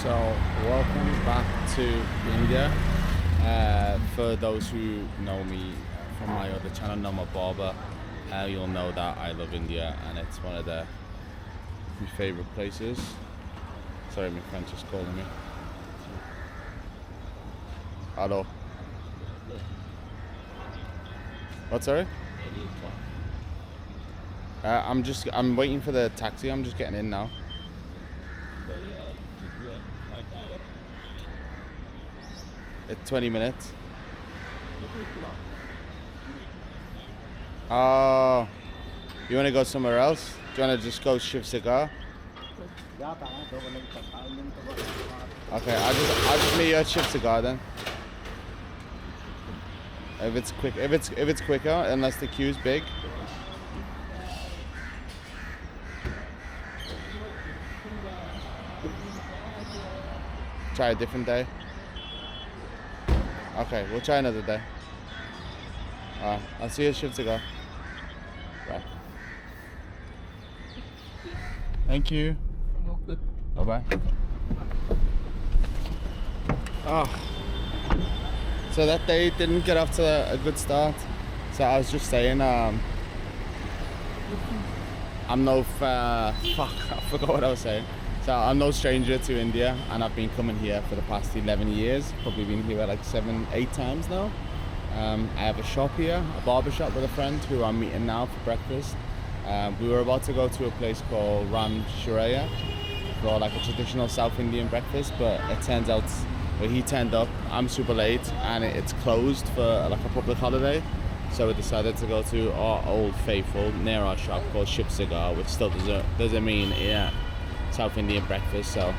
So, welcome back to India. For those who know me from my other channel, Nomad Barber, you'll know that I love India and it's one of my favourite places. Sorry, my friend just calling me. Hello. What, sorry? I'm waiting for the taxi, I'm just getting in now. It's 20 minutes. Oh, you want to go somewhere else? Do you want to just go Shiv Sagar? Okay, I'll just meet you at Shiv Sagar then. If it's quick, if it's quicker, unless the queue's big. Try a different day. Okay, we'll try another day. I'll see you at Shiv Sagar. Bye. Thank you. Bye bye. Oh, so that day didn't get off to a good start. So I was just saying, I'm no fuck. I forgot what I was saying. So I'm no stranger to India, and I've been coming here for the past 11 years. Probably been here like 7-8 times now. I have a shop here, a barber shop with a friend who I'm meeting now for breakfast. We were about to go to a place called Ram Shuraya for like a traditional South Indian breakfast, but it turns out he turned up, I'm super late, and it's closed for like a public holiday. So we decided to go to our old faithful near our shop called Shiv Sagar, which still doesn't mean South Indian breakfast. So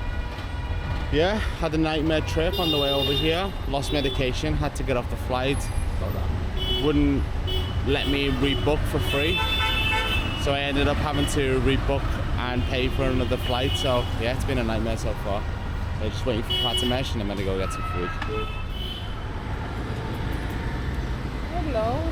yeah, had a nightmare trip on the way over here, lost medication, had to get off the flight, wouldn't let me rebook for free, so I ended up having to rebook and pay for another flight. So yeah, it's been a nightmare so far. So just waiting for Prathamesh and I'm gonna go get some food. Hello.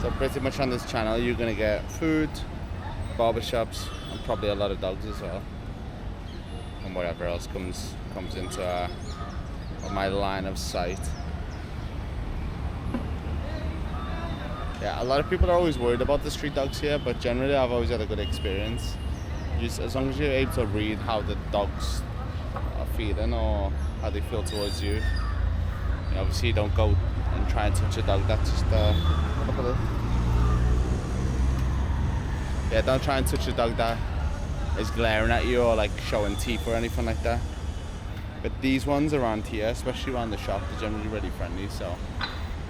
So pretty much on this channel you're gonna get food, barbershops, and probably a lot of dogs as well, and whatever else comes into my line of sight. Yeah, a lot of people are always worried about the street dogs here, but generally I've always had a good experience. Just as long as you're able to read how the dogs are feeling or how they feel towards you. Obviously you don't go and try and touch a dog that's just look at it. Yeah, don't try and touch a dog that is glaring at you or like showing teeth or anything like that. But these ones around here, especially around the shop, they're generally really friendly, so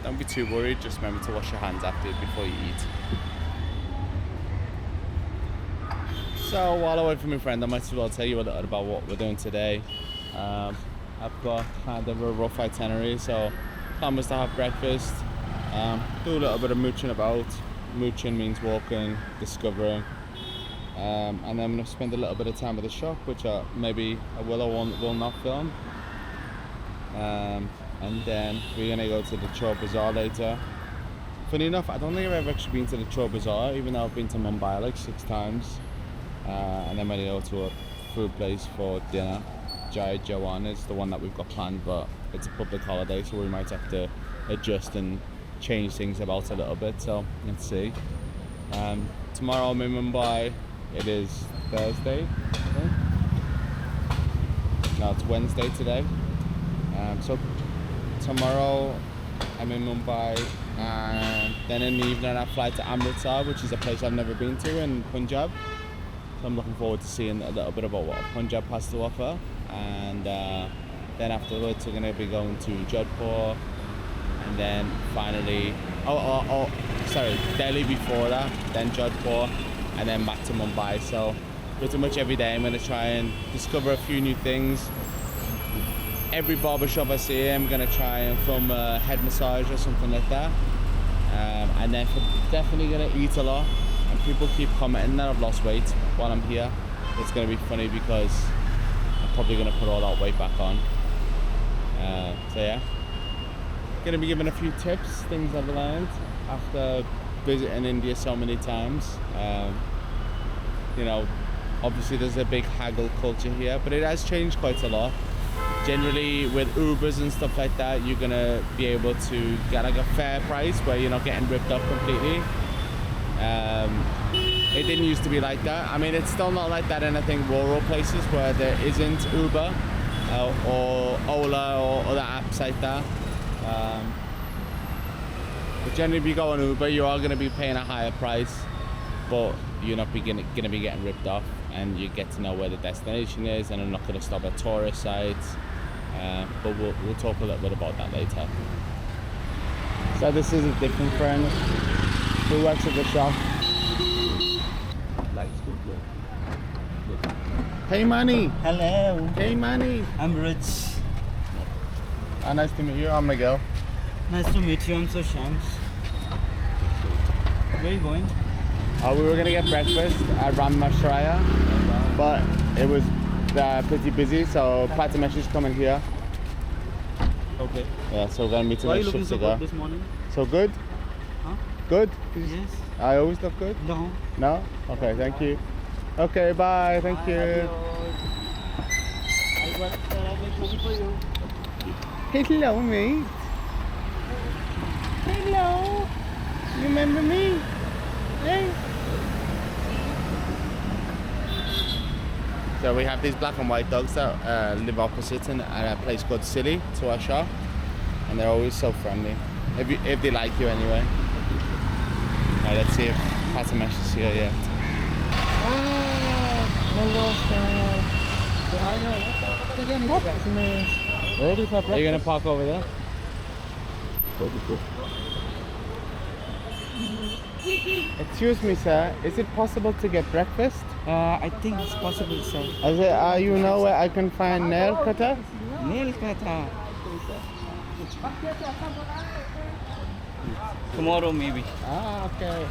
don't be too worried. Just remember to wash your hands after before you eat. So while I wait for my friend, I might as well tell you a little bit about what we're doing today. I've got kind of a rough itinerary, so plan was to have breakfast, do a little bit of mooching about. Mooching means walking, discovering, and then I'm going to spend a little bit of time at the shop, which maybe I will or will not film. And then we're going to go to the Chor Bazaar later. Funny enough, I don't think I've ever actually been to the Chor Bazaar, even though I've been to Mumbai like 6 times. And then we're going to go to a food place for dinner. Jai Jawan is the one that we've got planned, but it's a public holiday, so we might have to adjust and change things about a little bit, so let's see. Tomorrow I'm in Mumbai. It is Thursday, I think. No, it's Wednesday today. So tomorrow I'm in Mumbai, and then in the evening I fly to Amrut, which is a place I've never been to in Punjab. So I'm looking forward to seeing a little bit about what Punjab has to offer. And then afterwards we're going to be going to Jodhpur, and then finally Delhi before that, then Jodhpur, and then back to Mumbai. So pretty much every day I'm going to try and discover a few new things. Every barbershop I see I'm going to try and film a head massage or something like that, and then definitely going to eat a lot. And people keep commenting that I've lost weight while I'm here. It's going to be funny because I'm probably going to put all that weight back on. So yeah, going to be giving a few tips, things I've learned, after visiting India so many times. You know, obviously there's a big haggle culture here, but it has changed quite a lot. Generally with Ubers and stuff like that, you're gonna be able to get like a fair price where you're not getting ripped off completely. It didn't used to be like that. I mean, it's still not like that in, I think, rural places where there isn't Uber or Ola or other apps like that. But generally if you go on Uber, you are gonna be paying a higher price, but you're not gonna be getting ripped off, and you get to know where the destination is, and I'm not gonna stop at tourist sites. But we'll talk a little bit about that later. So this is a different friend who works at the shop. Hey Manny. Hello. Hey Manny. Amrut. Nice to meet you. I'm Miguel. Nice to meet you. I'm so Shams. Where are you going? We were gonna get breakfast at Ramashtraya, but it was pretty busy, so Prathamesh is coming here. Okay. Yeah, so we're gonna meet him Why are at you looking so Sagar. good this morning? So good? Huh? Good? Yes. I always look good? No. No? Okay, thank you. Okay, bye, thank you. I got money for you. Hello, mate. Hello. You remember me? Hey. So we have these black and white dogs that live opposite at a place called Silly to our shop, and they're always so friendly. If they like you anyway. Alright, let's see if Prathamesh is here yet. Are you gonna park over there? Excuse me, sir. Is it possible to get breakfast? I think it's possible, sir. You know where I can find nail cutter? Nail cutter. Tomorrow maybe. Okay.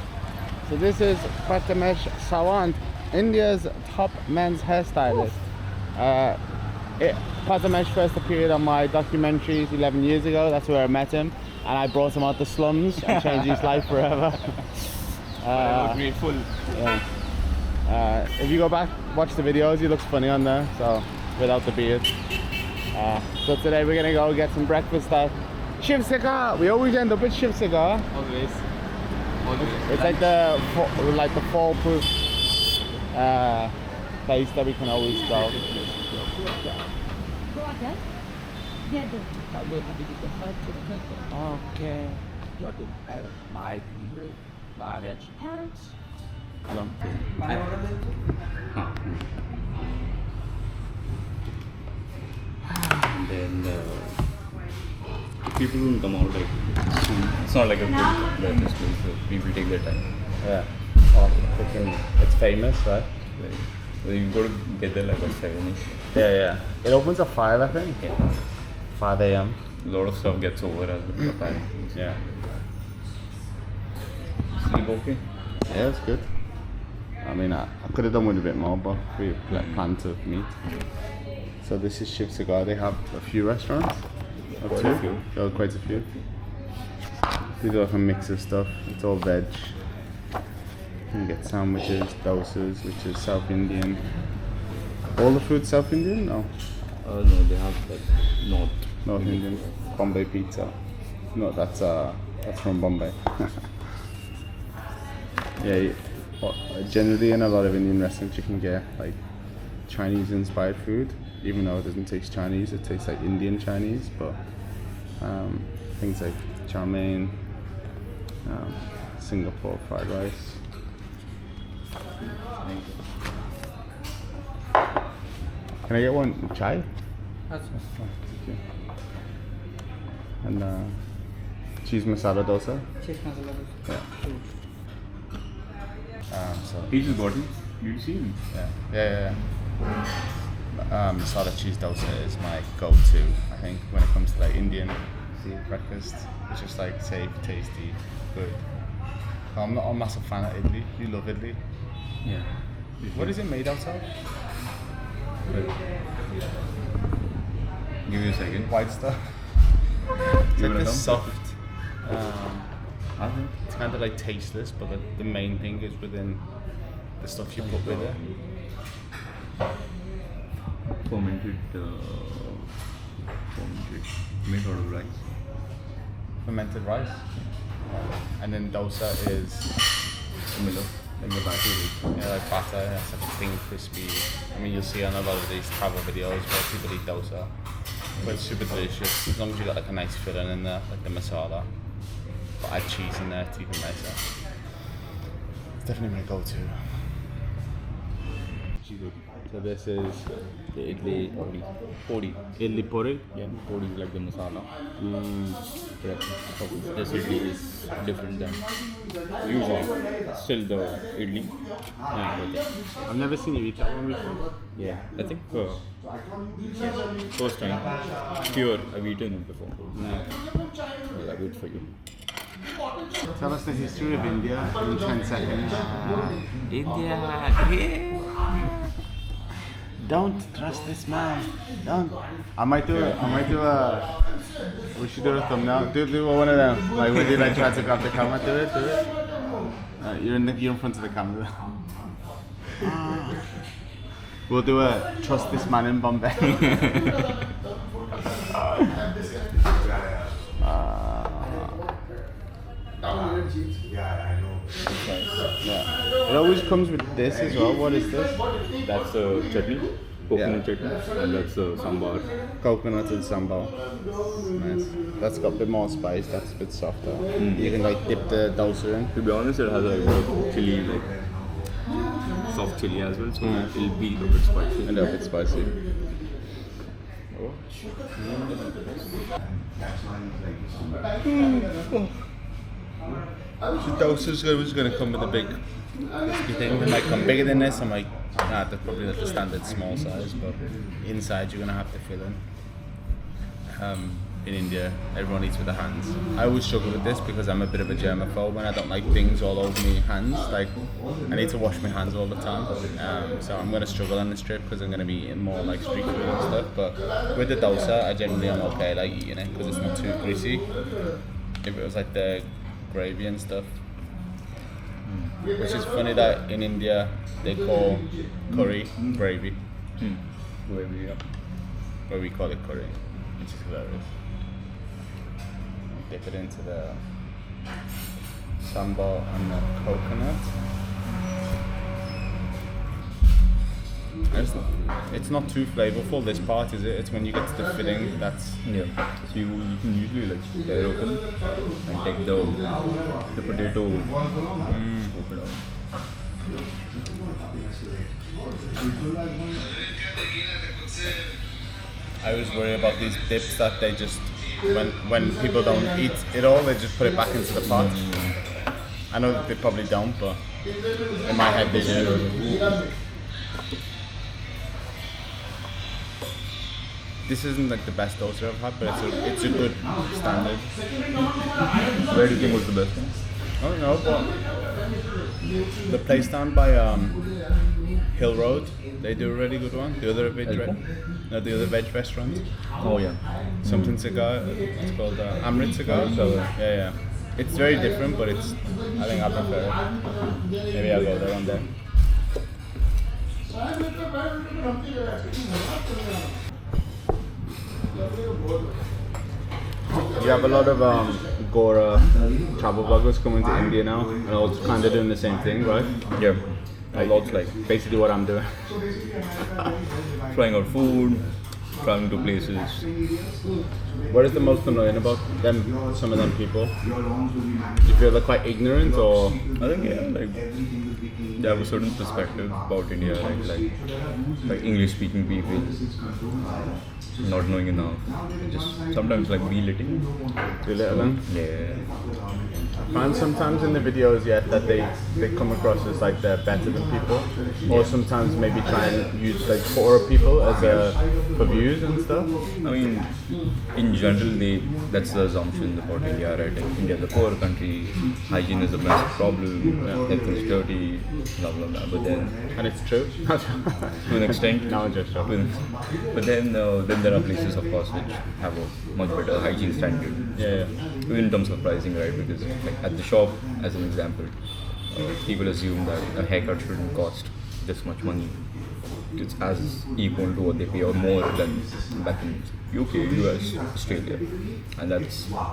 So this is Prathamesh Sawant, India's top men's hairstylist. Prathamesh first appeared on my documentaries 11 years ago. That's where I met him, and I brought him out the slums and changed his life forever. I'm grateful. Yeah. If you go back, watch the videos, he looks funny on there, so without the beard. So today we're gonna go get some breakfast at Shiv Sagar. We always end up at Shiv Sagar. Always. It's like the foolproof place that we can always go. Okay. Hello. And then people don't come out like it's not like a big breakfast place, so people take their time. Yeah. It's famous, right? Like, so you got to get there like at 7ish. Yeah. It opens at 5, I think. Yeah. 5 a.m. A lot of stuff gets over as well. Yeah. Sleep okay? Yeah, it's good. I mean, I could have done with a bit more, but we planned to meet. So this is Shiv Sagar. They have a few restaurants. Quite a few. Oh, quite a few. They do like a mix of stuff. It's all veg. You can get sandwiches, dosas, which is South Indian. All the food South Indian? No. No, they have like North Indian. Bombay pizza. No, that's from Bombay. Yeah. Generally, in a lot of Indian restaurants, you can get like Chinese-inspired food, even though it doesn't taste Chinese. It tastes like Indian Chinese, but things like chow mein, Singapore fried rice. Can I get one chai? That's Okay. And cheese masala dosa. cheese masala. Yeah. So He just got it. Did you see him? yeah. Masala cheese dosa is my go-to, I think, when it comes to like Indian breakfast. It's just like safe, tasty, good. I'm not a massive fan of idli. You love idli? Yeah. What is it made out of? Give me a second. White stuff. It's You like wanna this come? soft. I think It's kind of like tasteless, but the main thing is within the stuff you put with it. fermented made out of rice. Fermented rice. And then dosa is Similar, like the batter is. yeah, like batter, yeah, it's like a thin, crispy. I mean, you'll see on a lot of these travel videos where people eat dosa. But it's super delicious, as long as you got like a nice filling in there, like the masala. But add cheese in there, it's even nicer. It's definitely my go-to. So this is The idli podi. idli puri. Yeah, podi is like the masala. This idli is different than usually. Still the idli. I've never seen you eat that one before. Yeah, I think first time. Pure, I've eaten it before. Well, I'll wait for you. Tell us the history of India in 10 seconds. India. Don't trust this man. Don't. I might do it. We should do a thumbnail. Do one of them. Like we did. I try to grab the camera. Do it. You're in front of the camera. We'll do a trust this man in Bombay. Yeah. It always comes with this as well. What is this? That's chutney, coconut chutney, and that's sambar. Coconut and sambal. Nice. That's got a bit more spice. That's a bit softer. You can like dip the dosa in. To be honest, it has a bit of chili, like soft chili as well, so it'll be a bit spicy. A little bit spicy. So dosa's was going to come with a big crispy thing. It might come bigger than this. I'm like, nah, that's probably like the standard small size, but inside you're going to have to fill in. In India, everyone eats with their hands. I always struggle with this because I'm a bit of a germaphobe and I don't like things all over my hands. Like, I need to wash my hands all the time. So I'm going to struggle on this trip because I'm going to be eating more like street food and stuff. But with the dosa, I generally am okay like eating it because it's not too greasy. If it was like the gravy and stuff. Which is funny that in India they call curry gravy. Gravy, yeah. Where we call it curry, which is hilarious. Dip it into the sambal and the coconut. It's not too flavorful, this part, is it? It's when you get to the filling that's... Yeah. So you can usually like tear open and take the potato, scoop it out. I always worry about these dips that they just... When people don't eat it all, they just put it back into the pot. I know that they probably don't, but in my head they do. This isn't like the best dosa I've had, but it's a good standard. Where do you think was the best? I don't know, but the place down by Hill Road, they do a really good one. The other veg restaurant. Oh yeah. Something Sagar. It's called Amrut Sagar. Yeah. It's very different, but I think I prefer it. Maybe I'll go there one day. You have a lot of Gora travel bloggers coming to India now, and all kind of doing the same thing, right? Yeah. Lots like Basically what I'm doing. trying out food, traveling to places. What is the most annoying about them? Some of them people. Do you feel they're quite ignorant, or? I think like they have a certain perspective about India, like English speaking people not knowing enough. Just sometimes like belittling. Belittling? Yeah. I find sometimes in the videos that they come across as like they're better than people, or sometimes maybe try and use like poorer people as for views and stuff. I mean, in general, that's the assumption about India, right? Like India is a poor country, hygiene is a massive problem, health is dirty, blah blah blah. But then, And it's true. to an extent, No, I'm just joking. but then there are places, of course, which have a much better hygiene standard. Yeah. Even in terms of pricing, right? Because like at the shop, as an example, people assume that a haircut shouldn't cost this much money. It's as equal to what they pay or more than back in UK, US, Australia, and that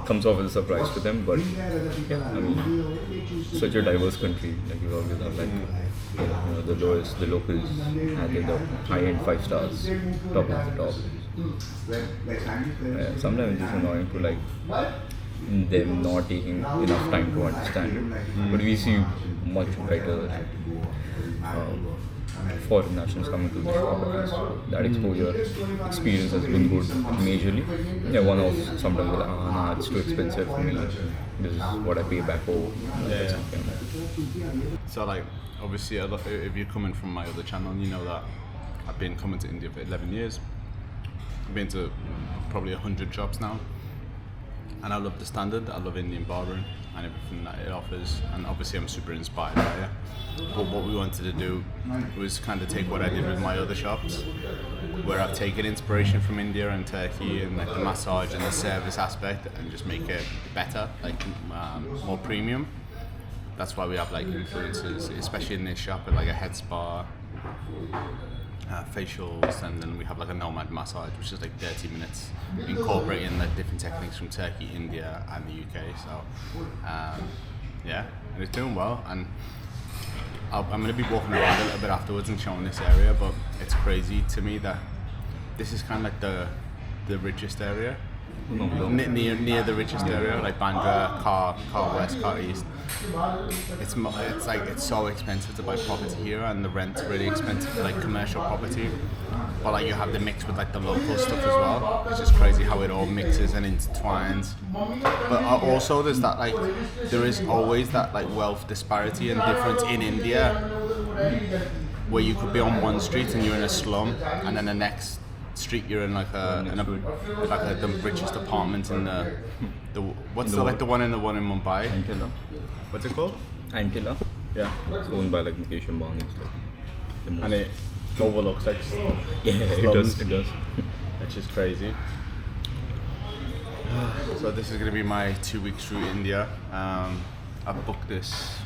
comes off as a surprise to them. But yeah, I mean, such a diverse country. Like you always have like the lowest, the locals, and then the high-end 5 stars, top of the top. Sometimes it's annoying to like them not taking enough time to understand it. But we see much better foreign nationals coming to the shop. That exposure experience has been good majorly. Yeah, one of sometimes like, nah, it's too expensive for me. This is what I pay back home. Yeah. So like, obviously, if you're coming from my other channel, you know that I've been coming to India for 11 years. I've been to probably 100 shops now. And I love the standard, I love Indian barbering and everything that it offers, and obviously I'm super inspired by it. But what we wanted to do was kind of take what I did with my other shops, where I've taken inspiration from India and Turkey and like the massage and the service aspect, and just make it better, like more premium. That's why we have like influencers, especially in this shop, with like a head spa, facials, and then we have like a Nomad massage, which is like 30 minutes, incorporating like different techniques from Turkey, India, and the UK. So yeah, and it's doing well. And I'm going to be walking around a little bit afterwards and showing this area, but it's crazy to me that this is kind of like the richest area. Near the richest area, like Bandra, Khar West, Khar East. It's so expensive to buy property here, and the rent's really expensive for like commercial property. But like you have the mix with like the local stuff as well. It's just crazy how it all mixes and intertwines. But also there is always that like wealth disparity and difference in India, where you could be on one street and you're in a slum, and then the next street you're in the richest apartment in the one in Mumbai. Antilla. What's it called? Antilla. Yeah. It's owned by like Mukesh Ambani. And it overlooks like yeah, slums. it does. Which is crazy. So this is going to be my 2 weeks through India. I've booked this.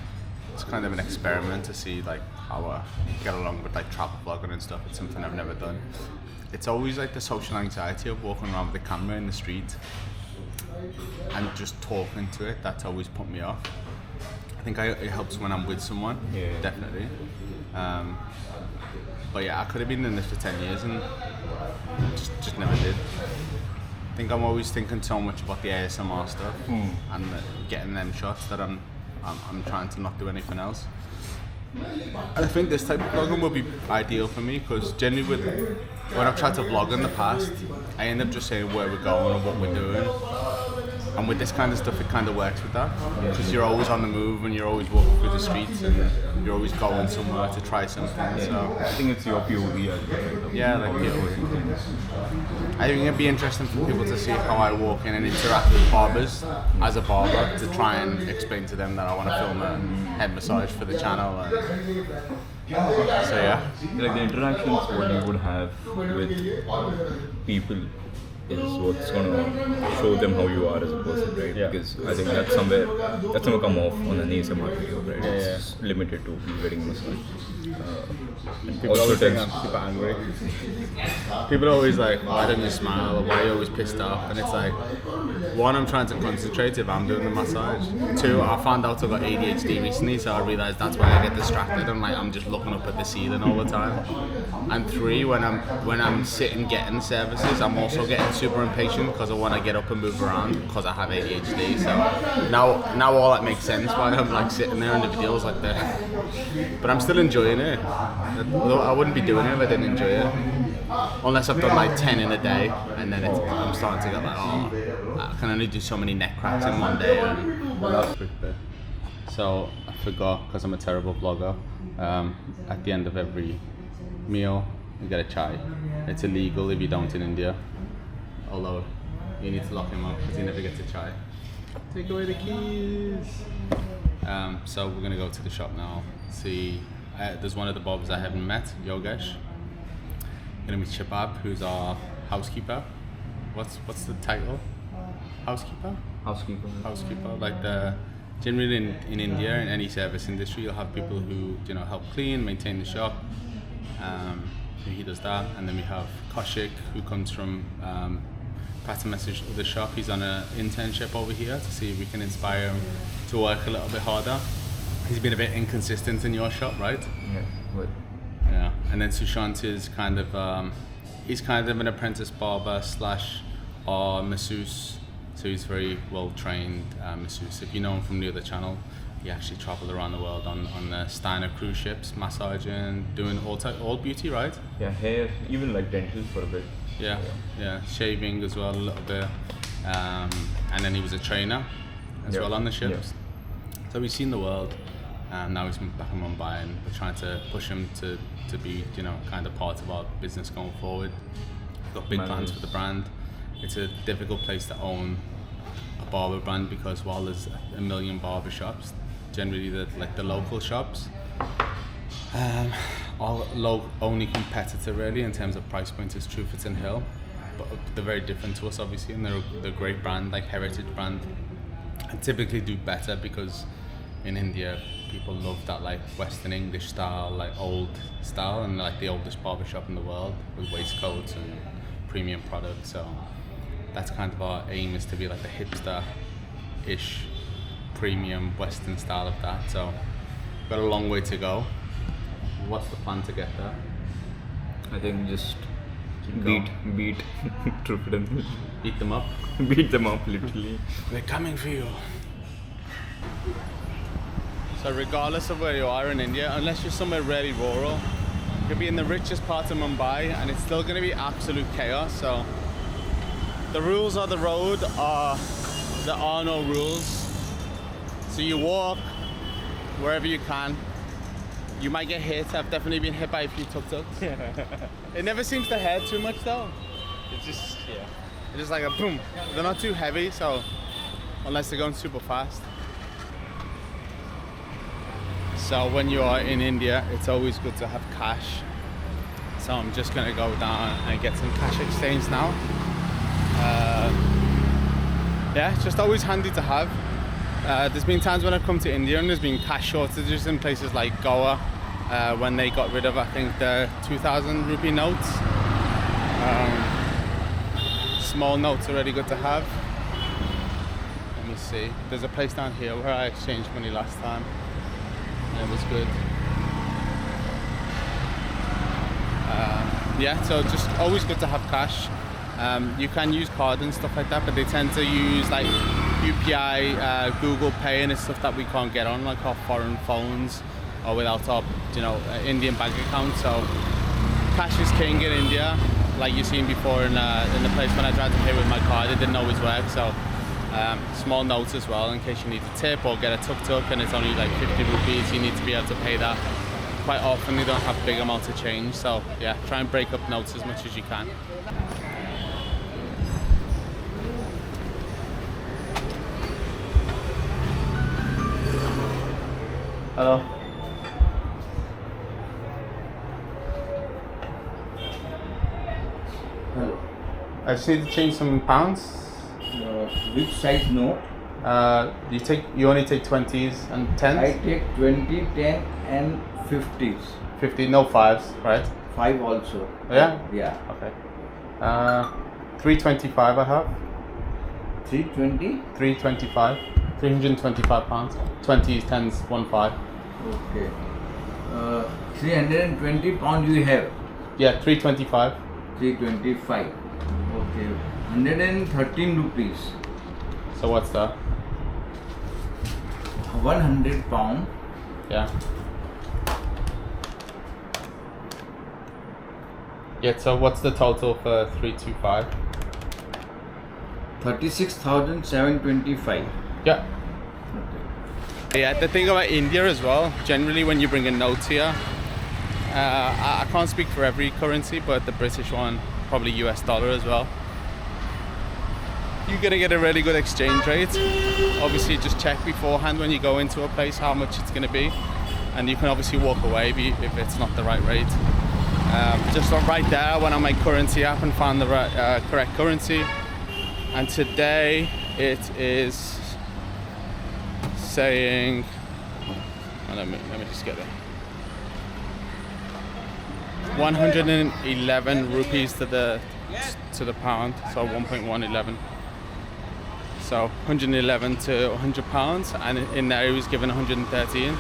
It's kind of an experiment to see like how I get along with like travel vlogging and stuff. It's something I've never done. It's always like the social anxiety of walking around with the camera in the street and just talking to it. That's always put me off. I think it helps when I'm with someone, definitely. But yeah, I could have been in this for 10 years and just never did. I think I'm always thinking so much about the ASMR stuff and getting them shots that I'm trying to not do anything else. And I think this type of vlogging will be ideal for me, because generally when I've tried to vlog in the past, I end up just saying where we're going and what we're doing. And with this kind of stuff, it kind of works with that, because you're always on the move and you're always walking through the streets and you're always going somewhere to try something. So I think it's your POV as well. Yeah, like I think it'd be interesting for people to see how I walk in and interact with barbers as a barber, to try and explain to them that I want to film a head massage for the channel. And so yeah, like the interactions what you would have with people is what's gonna show them how you are as a person, right? Yeah. Because I think that's somewhere come off on an ASMR video, right? It's limited to getting a massage. people always think I'm super angry. People are always like, why don't you smile, or why are you always pissed off? And it's like, one, I'm trying to concentrate if I'm doing the massage. Two, I found out I've got ADHD recently, so I realised that's why I get distracted and like I'm just looking up at the ceiling all the time. And three, when I'm sitting getting services, I'm also getting super impatient because I want to get up and move around because I have ADHD. So now all that makes sense why I'm like sitting there and the videos like that. But I'm still enjoying it. Although I wouldn't be doing it if I didn't enjoy it. Unless I've done like 10 in a day, and then I'm starting to get like, oh, I can only do so many neck cracks in one day. So I forgot, because I'm a terrible vlogger, at the end of every meal you get a chai. It's illegal if you don't in India, although you need to lock him up because he never gets a chai. Take away the keys. So we're gonna go to the shop now. See, there's one of the barbers I haven't met, Yogesh. Gonna meet Shabab, who's our housekeeper. What's the title? Housekeeper? Housekeeper. Housekeeper, like the generally in India, in any service industry, you'll have people who help clean, maintain the shop. He does that, and then we have Kaushik, who comes from Prathamesh, the shop. He's on an internship over here to see if we can inspire him to work a little bit harder. He's been a bit inconsistent in your shop, right? Yeah, but Yeah, and then Sushant is he's kind of an apprentice barber slash masseuse, so he's very well trained masseuse. If you know him from the other channel, he actually travelled around the world on the Steiner cruise ships, massaging, doing all beauty, right? yeah, hair, even like dental for a bit. Yeah, shaving as well a little bit, and then he was a trainer as well on the ships. So he's seen the world, and now he's back in Mumbai, and we're trying to push him to be kind of part of our business going forward. We've got big plans for the brand. It's a difficult place to own a barber brand because while there's a million barber shops, generally the local shops our only competitor really in terms of price point is Truefitts and Hill, but they're very different to us obviously, and they're a great brand, like heritage brand, and typically do better because in India people love that like Western English style, like old style, and like the oldest barbershop in the world with waistcoats and premium products. So that's kind of our aim, is to be like a hipster-ish premium Western style of that. So we've got a long way to go. What's the plan to get there? I think just Keep beat Truffit and Hill. Beat them up. Beat them up literally. They're coming for you. So regardless of where you are in India, unless you're somewhere really rural, you could be in the richest part of Mumbai and it's still going to be absolute chaos. So the rules of the road are, there are no rules. So you walk wherever you can. You might get hit. I've definitely been hit by a few tuk-tuks. It never seems to hurt too much though. It's just like a boom. They're not too heavy, so unless they're going super fast. So when you are in India, it's always good to have cash. So I'm just gonna go down and get some cash exchange now. Yeah, it's just always handy to have. There's been times when I've come to India and there's been cash shortages in places like Goa when they got rid of, I think, the 2,000 rupee notes. Small notes are really good to have. Let me see. There's a place down here where I exchanged money last time. And it was good. Yeah, so just always good to have cash. You can use card and stuff like that, but they tend to use like UPI, Google Pay, and it's stuff that we can't get on like our foreign phones or without our Indian bank account. So cash is king in India, like you've seen before in the place when I tried to pay with my card, it didn't always work. So small notes as well in case you need a tip or get a tuk-tuk and it's only like 50 rupees, you need to be able to pay that. Quite often they don't have big amounts of change, so yeah, try and break up notes as much as you can. Hello. Hello. I just need to change some pounds. Which size note? You only take 20s and 10s? I take 20, 10 and 50s. 50, no 5s, right? 5 also. Yeah? Yeah. Okay. 325 I have. 320? 325. 325 pounds. 20s, 10s, 15. Okay. 320 pounds you have? Yeah, 325. 325. Okay. 113 rupees. So what's that? 100 pound. Yeah. Yeah, so what's the total for 325? 36,725. Yeah. Yeah, the thing about India as well, generally when you bring in notes here, I can't speak for every currency, but the British one, probably US dollar as well, you're gonna get a really good exchange rate. Obviously just check beforehand when you go into a place how much it's gonna be, and you can obviously walk away if it's not the right rate. Just right there, went on my currency app and found the right, correct currency, and today it is saying, let me just get it. 111 rupees to the pound, so 1.111. So 111 to 100 pounds, and in there he was given 113.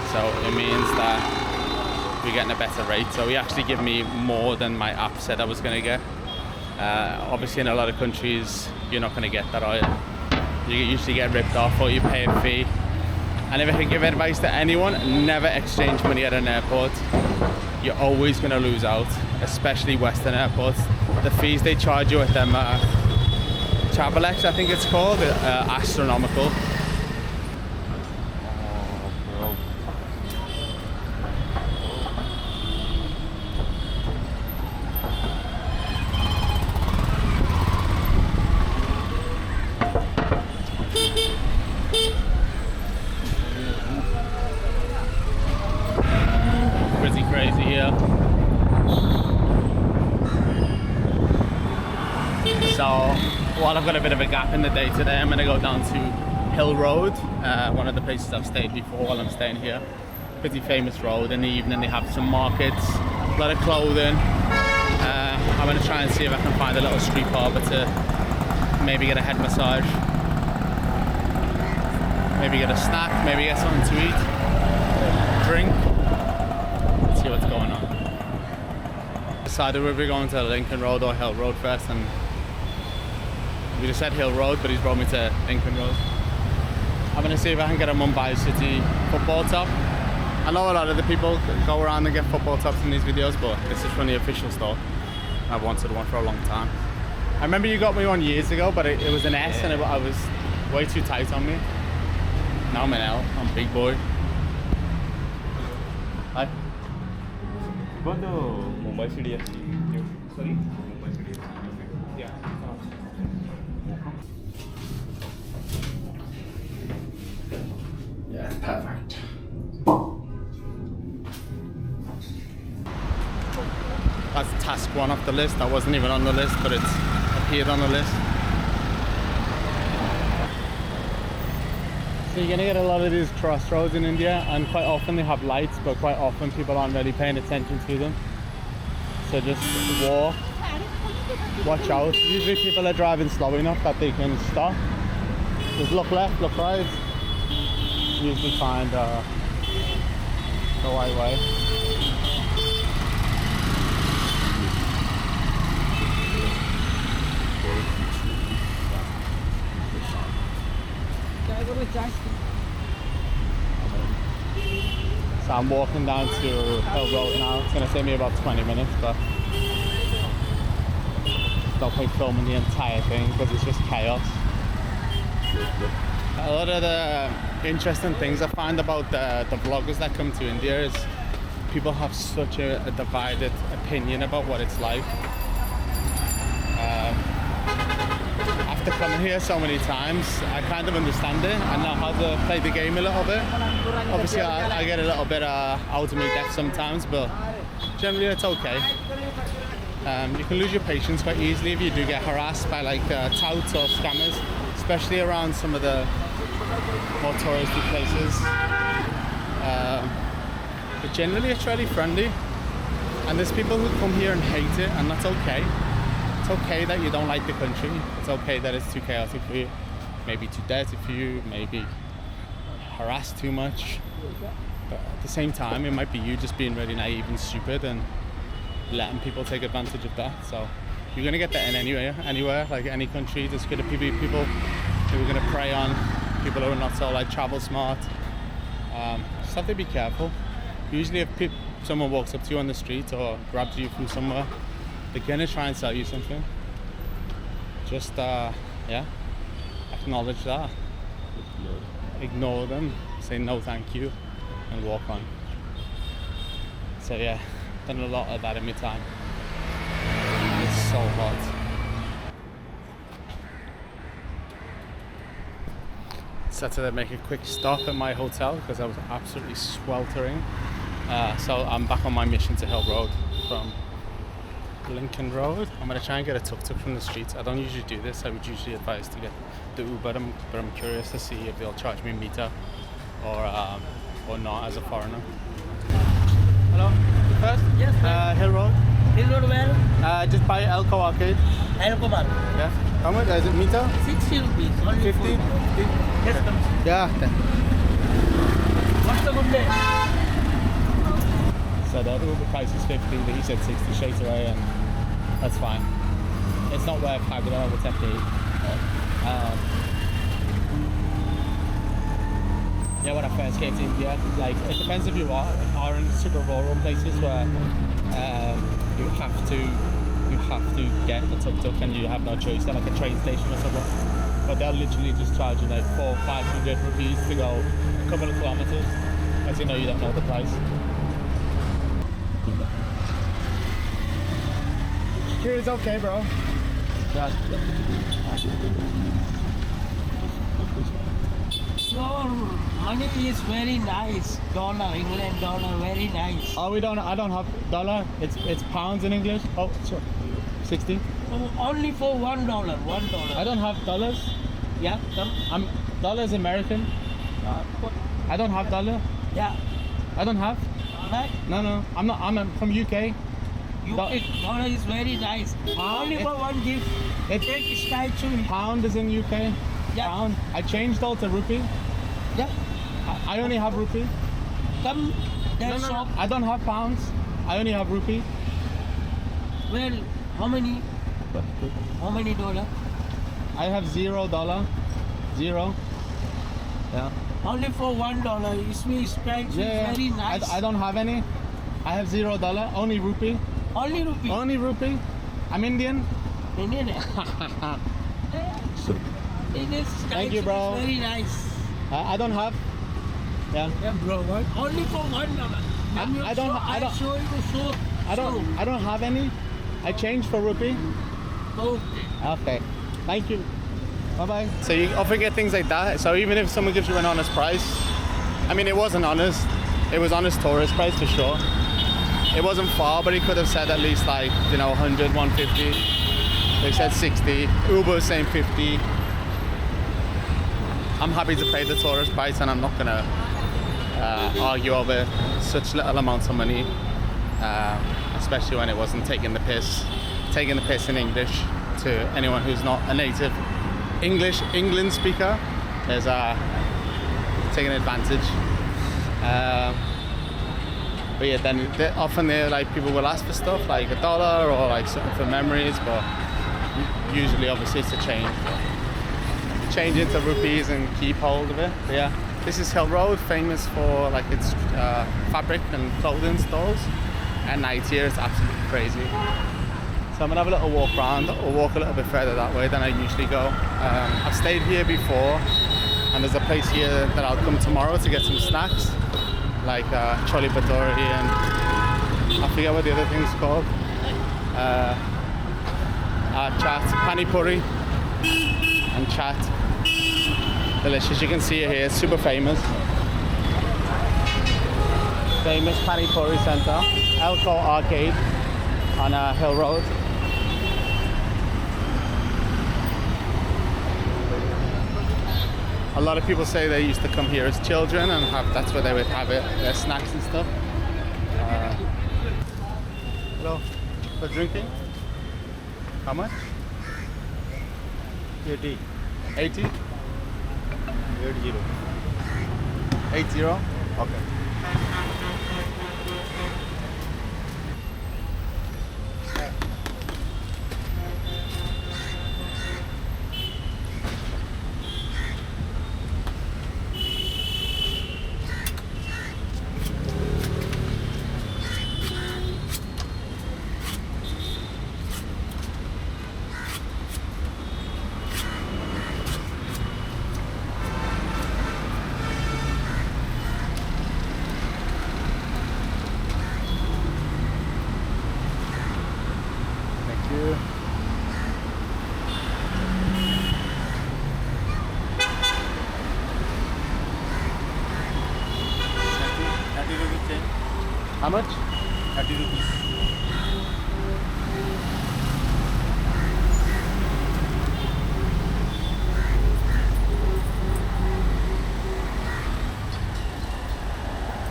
So it means that we're getting a better rate. So he actually gave me more than my app said I was going to get. Obviously in a lot of countries you're not going to get that, are you? You usually get ripped off or you pay a fee. And if I can give advice to anyone, never exchange money at an airport. You're always going to lose out, especially Western airports. The fees they charge you at them, Travelex I think it's called, astronomical. Pretty crazy here. So while I've got a bit of a gap in the day today, I'm going to go down to Hill Road, one of the places I've stayed before while I'm staying here. Pretty famous road. In the evening they have some markets, a lot of clothing. I'm going to try and see if I can find a little street barber to maybe get a head massage, maybe get a snack, maybe get something to eat, drink. Let's see what's going on. Decided whether we're going to Lincoln Road or Hill Road first, and we just said Hill Road, but he's brought me to Lincoln Road. I'm going to see if I can get a Mumbai City football top. I know a lot of the people go around and get football tops in these videos, but this is from the official store. I've wanted one for a long time. I remember you got me one years ago, but it was an S and I was way too tight on me. Now I'm an L, I'm big boy. Hi. Go to Mumbai City. Sorry? Mumbai City. Yeah. Yeah, perfect. That's task one off the list. That wasn't even on the list, but it's appeared on the list. So you're gonna get a lot of these crossroads in India, and quite often they have lights, but quite often people aren't really paying attention to them. So just walk, watch out. Usually people are driving slow enough that they can stop. Just look left, look right. Usually find the right way. So I'm walking down to Hill Road now. It's going to take me about 20 minutes, but no point filming the entire thing because it's just chaos. A lot of the interesting things I find about the vloggers that come to India is people have such a divided opinion about what it's like. After coming here so many times, I kind of understand it. I know how to play the game a little bit. Obviously, I get a little bit out of my depth sometimes, but generally it's okay. You can lose your patience quite easily if you do get harassed by like touts or scammers, especially around some of the more touristy places. But generally it's really friendly, and there's people who come here and hate it, and that's okay. It's okay that you don't like the country. It's okay that it's too chaotic for you, maybe too dirty for you, maybe harassed too much. But at the same time, it might be you just being really naive and stupid and letting people take advantage of that. So you're gonna get that in anywhere, like any country. There's gonna be people who are gonna prey on people who are not so like travel smart. Just have to be careful. Usually if someone walks up to you on the street or grabs you from somewhere, they're gonna try and sell you something. Just yeah, acknowledge that. Ignore them, say no thank you, and walk on. So yeah, done a lot of that in my time. It's so hot. Decided to make a quick stop at my hotel because I was absolutely sweltering. So I'm back on my mission to Hill Road from Lincoln Road. I'm going to try and get a tuk-tuk from the streets. I don't usually do this. I would usually advise to get the Uber, but I'm curious to see if they'll charge me meter or not as a foreigner. Hello. First? Yes, Hill Road. Hill Road where? Just by Elko Arcade. Alcobar. Yeah. How much is it meter? 60 rupees. Only 50? Yes, come. Yeah. What's the good day? So the Uber price is 50, but he said 60 straight away, and that's fine. It's not worth haggling over 10p. Yeah, when I first came to India, like it depends if you are in super rural places where you have to get the tuk-tuk and you have no choice. They're like a train station or something, but they'll literally just charge you like 400-500 rupees to go a couple of kilometers, as you know you don't know the price. Here is okay, bro. Yeah. Your money is very nice. Dollar, England dollar, very nice. Oh, I don't have dollar. It's pounds in English. Oh, sure. 60. Oh, only for $1. $1. I don't have dollars. Yeah, come. Dollars American. I don't have dollar. Yeah. I don't have. Right? No. I'm from UK. UK dollar is very nice. Only for one gift. Take statue. Pound is in UK. Yeah. Pound. I changed all to rupee. Yeah. I only have rupee. Come. There's shop. I don't have pounds. I only have rupee. Well, how many? How many dollar? I have $0. Zero. Yeah. Only for $1. It's me statue. Yeah. Very nice. I don't have any. I have $0. Only rupee. Only rupee. Only rupee. I'm Indian. Indian. Indian Thank you, bro. Very nice. I don't have. Yeah. Yeah, bro. What? Only for $1. I don't. Show you so. I don't have any. I changed for rupee. Okay. Okay. Thank you. Bye bye. So you often get things like that. So even if someone gives you an honest price, I mean it wasn't honest. It was honest tourist price for sure. It wasn't far, but he could have said at least like 100, 150. They said 60. Uber was saying 50. I'm happy to pay the tourist price, and I'm not gonna argue over such little amounts of money, especially when it wasn't taking the piss in English to anyone who's not a native England speaker. Is taking advantage. But yeah, then often like people will ask for stuff like $1 or like something for memories, but usually obviously it's a change into rupees and keep hold of it. But yeah, this is Hill Road, famous for like its fabric and clothing stores. At night here it's absolutely crazy. So I'm gonna have a little walk around, or walk a little bit further that way than I usually go. I've stayed here before, and there't a place here that I'll come tomorrow to get some snacks, like chole bhature and I forget what the other thing's called. Chat, pani puri and chat. Delicious. You can see it here. It's super famous. Famous pani puri center, Elko Arcade on Hill Road. A lot of people say they used to come here as children and that's where they would have their snacks and stuff. Hello, for drinking? How much? 80. 80? 80. 80? Okay. How much? 30 rupees.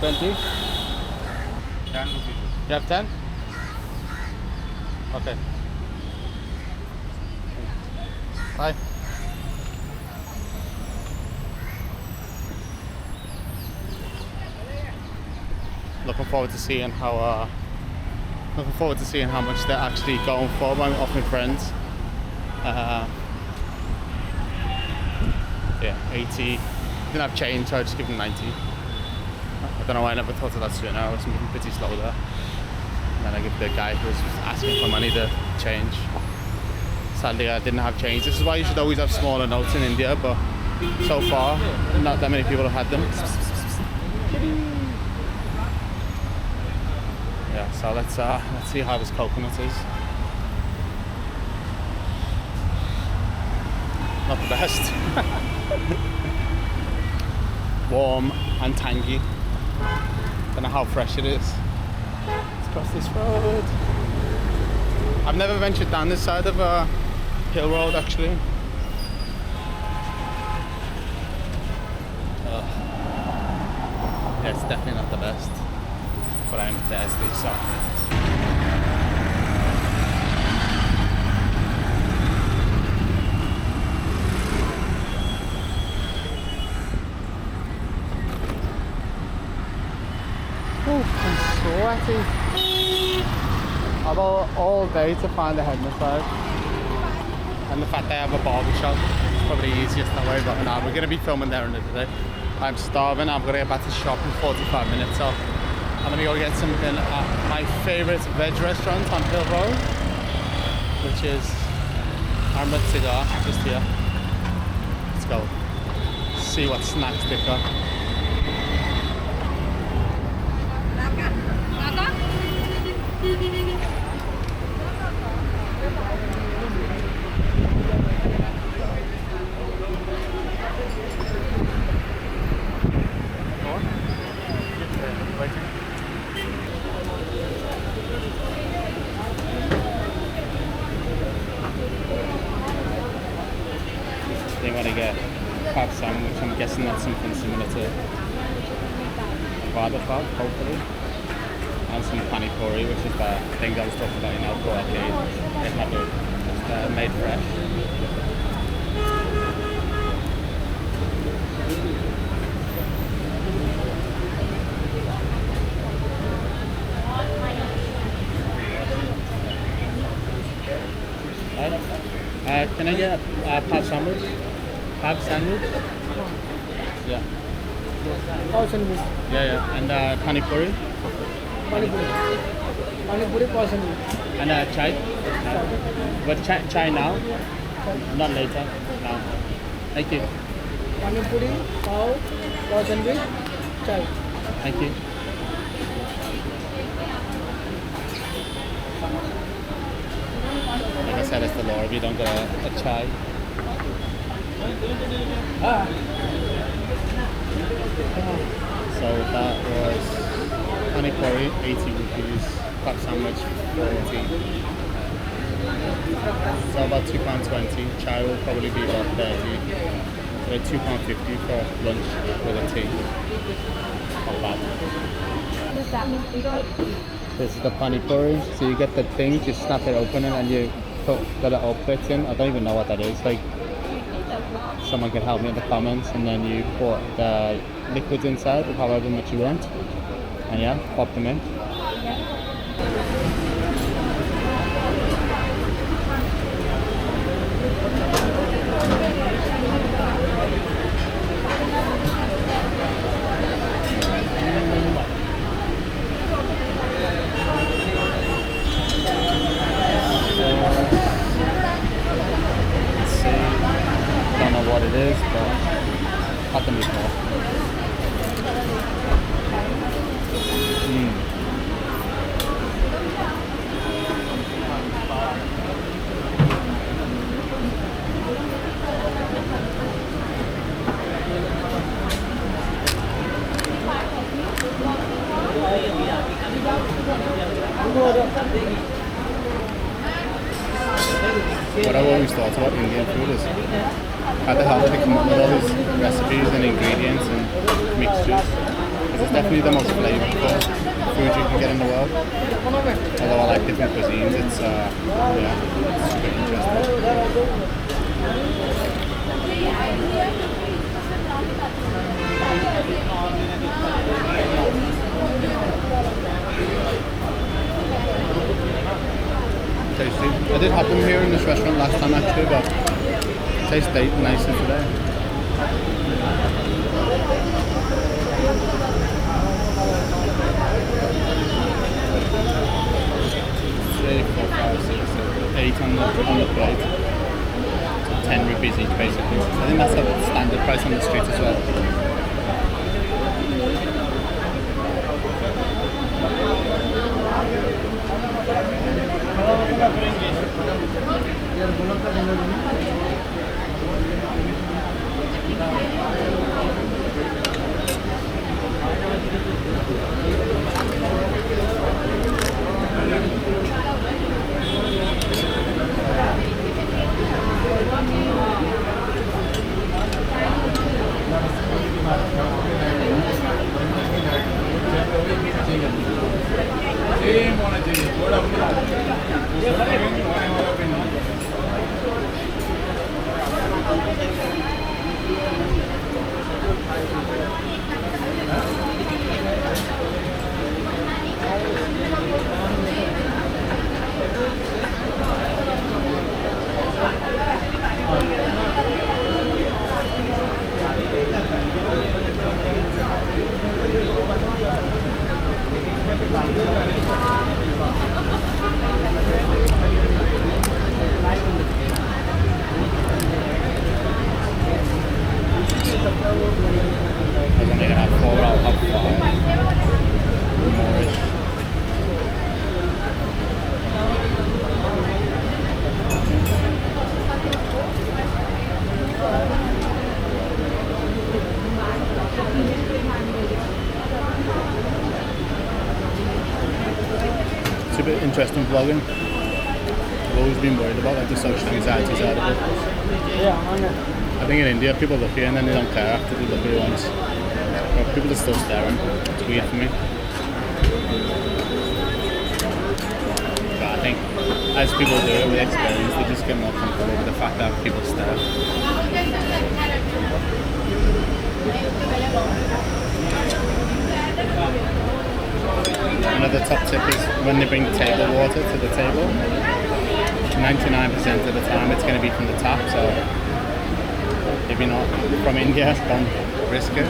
20? 10 rupees. You have 10? Okay. Bye. Looking forward to seeing how much they're actually going for. Off my friends. Yeah, 80. Didn't have change, so I just give them 90. I don't know why I never thought of that sooner. I was moving pretty slow there. And then I give the guy who was asking for money the change. Sadly, I didn't have change. This is why you should always have smaller notes in India, but so far, not that many people have had them. Yeah, so let's see how this coconut is. Not the best. Warm and tangy. Don't know how fresh it is. Let's cross this road. I've never ventured down this side of a hill road actually. Yeah, it's definitely not the best, but I'm thirsty, so. I'm sweaty. I've all day to find a head massage. And the fact they have a barbershop is probably easiest that way, but now we're going to be filming there another day. I'm starving, I'm going to get back to the shop in 45 minutes, so I'm going to go get something at my favourite veg restaurant on Hill Road, which is Amrut Sagar, just here. Let's go see what snacks they got. They want to get crab sandwich. I'm guessing that's something similar to barber crab, hopefully. And some pani puri, which is the thing I was talking about in Outdoor Arcade. They have it just made fresh. Can I get a pad sandwich? Pad sandwich? Yeah. Pav sandwich. Yeah. And pani puri? Pani puri. Pani puri, pav sandwich. And chai? But chai now? Not later? Now. Thank you. Pani puri, pav sandwich, chai. Thank you. Like I said, it's the law if you don't get a chai. So that was pani puri, 80 rupees, crab sandwich, 40. So about £2.20. Chai will probably be about 30. So £2.50 for lunch with a tea. Not bad. This is the pani puri. So you get the thing, you snap it open and then you put the little bit in. I don't even know what that is. Like, someone can help me in the comments. And then you put the liquids inside of however much you want. And yeah, pop them in. What it is, but had them before. What I've always thought about Indian food is how the hell do they come up with all these recipes and ingredients and mixtures? It's It's definitely the most flavorful food you can get in the world. Although I like different cuisines, it's super interesting. Tasty. I did have them here in this restaurant last time actually, but it tastes nicer today. 3, 4, 5, 6, 7, 8 on the plate. So 10 rupees each basically. I think that's a standard price on the street as well. Interesting vlogging. I've always been worried about like the social anxiety side of it. I think in India people look here and then they don't care after they look here once. But people are still staring. It's weird for me. But I think as people do it with experience, they just get more comfortable with the fact that people stare. Another top tip is when they bring table water to the table, 99% of the time it's going to be from the tap, so if you're not from India, don't risk it.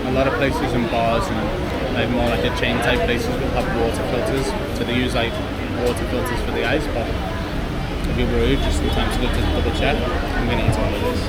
A lot of places and bars and like more like a chain type places will have water filters, so they use like water filters for the ice, but if you're rude, just sometimes good to double check. I'm going to eat all of this.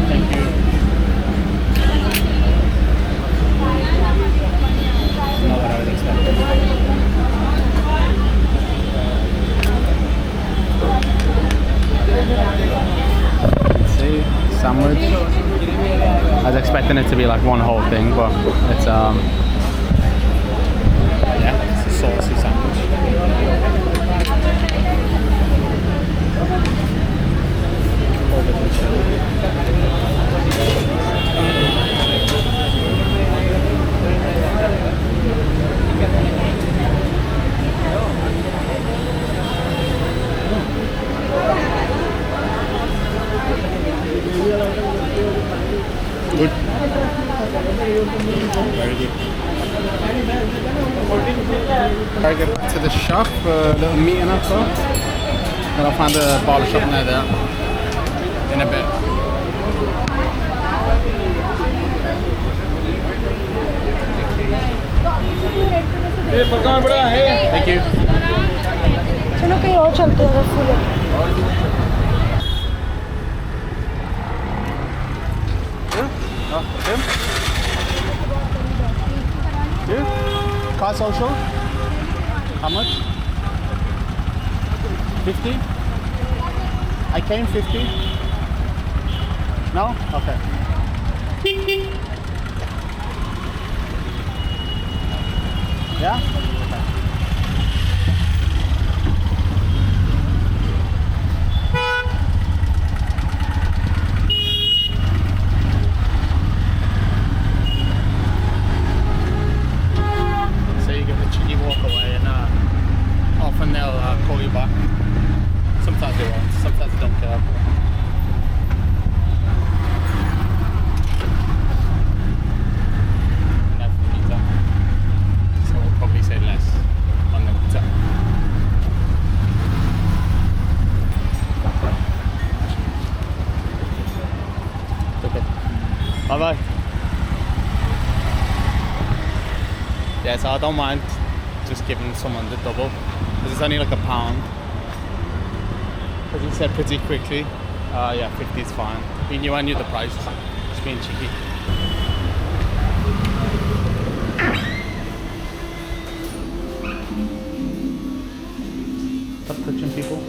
Thank you. Not what I was expecting. See, sandwich. I was expecting it to be like one whole thing, but it's yeah, it's a saucy sandwich. Good. Very good. I get back to the shop, a little meeting up so. Then I'll find a barbershop near there in a bit. Thank you. चलो कहीं और चलते हैं फूल Him? You? Car social? How much? 50? I came 50? No? Okay. Yeah? Okay. So you give the cheeky walk away and often they'll call you back. Sometimes they won't, sometimes they don't care. So we'll probably say less on the meter. Okay. Bye bye. Yeah, so I don't mind just giving someone the double because it's only like £1. As he said pretty quickly, yeah, 50 is fine. I knew the price, just being cheeky. Stop touching people.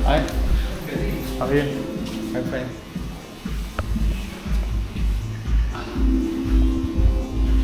Hi. How are you? My friends.